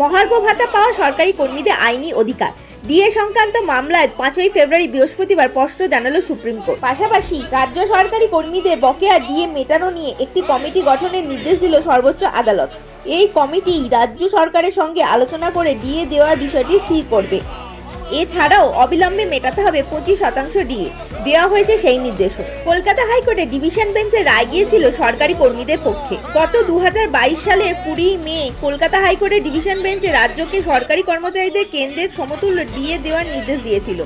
মহার্ঘ ভাতা পাওয়া সরকারি কর্মীদের আইনি অধিকার ডিএ সংক্রান্ত মামলায় 5ই ফেব্রুয়ারি বৃহস্পতিবার স্পষ্ট জানালো সুপ্রিম কোর্ট। পাশাপাশি রাজ্য সরকারি কর্মীদের বকেয়া ডিএ মেটানো নিয়ে একটি কমিটি গঠনের নির্দেশ দিল সর্বোচ্চ আদালত। এই কমিটি রাজ্য সরকারের সঙ্গে আলোচনা করে ডিএ দেওয়ার বিষয়টি স্থির করবে। এছাড়াও অবিলম্বে মেটাতে হবে 25% ডিএ দেওয়া হয়েছে সেই নির্দেশও। কলকাতা হাইকোর্টে ডিভিশন বেঞ্চে রায় গিয়েছিল সরকারি কর্মীদের পক্ষে। গত 2022 সালের 20 মে কলকাতা হাইকোর্টের ডিভিশন বেঞ্চে রাজ্যকে সরকারি কর্মচারীদের কেন্দ্রের সমতুল্য ডিএ দেওয়ার নির্দেশ দিয়েছিল।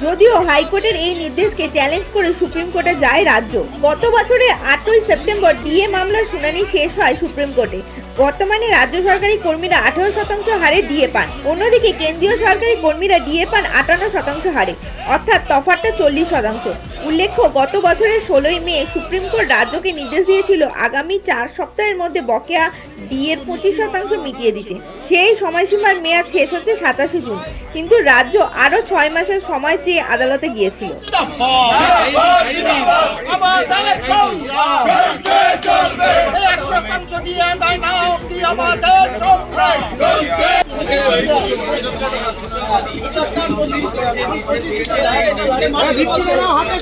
যদিও হাইকোর্টের এই নির্দেশকে চ্যালেঞ্জ করে সুপ্রিম কোর্টে যায় রাজ্য। গত বছরের 8ই সেপ্টেম্বর ডিএ মামলার শুনানি শেষ হয় সুপ্রিম কোর্টে। বর্তমানে রাজ্য সরকারি কর্মীরা 18% হারে ডিএ পান, অন্যদিকে কেন্দ্রীয় সরকারি কর্মীরা ডিএ পান 58% হারে, অর্থাৎ তফাৎটা 40%। উল্লেখ্য, গত বছরের 16ই মে সুপ্রিম কোর্ট রাজ্যকে নির্দেশ দিয়েছিল আগামী 4 সপ্তাহের মধ্যে বকেয়া ডিএর 25% মিটিয়ে দিতে। সেই সময়সীমার মেয়াদ শেষ হচ্ছে 27 জুন, কিন্তু রাজ্য আরও 6 মাসের সময় চেয়ে আদালতে গিয়েছিল। হাতে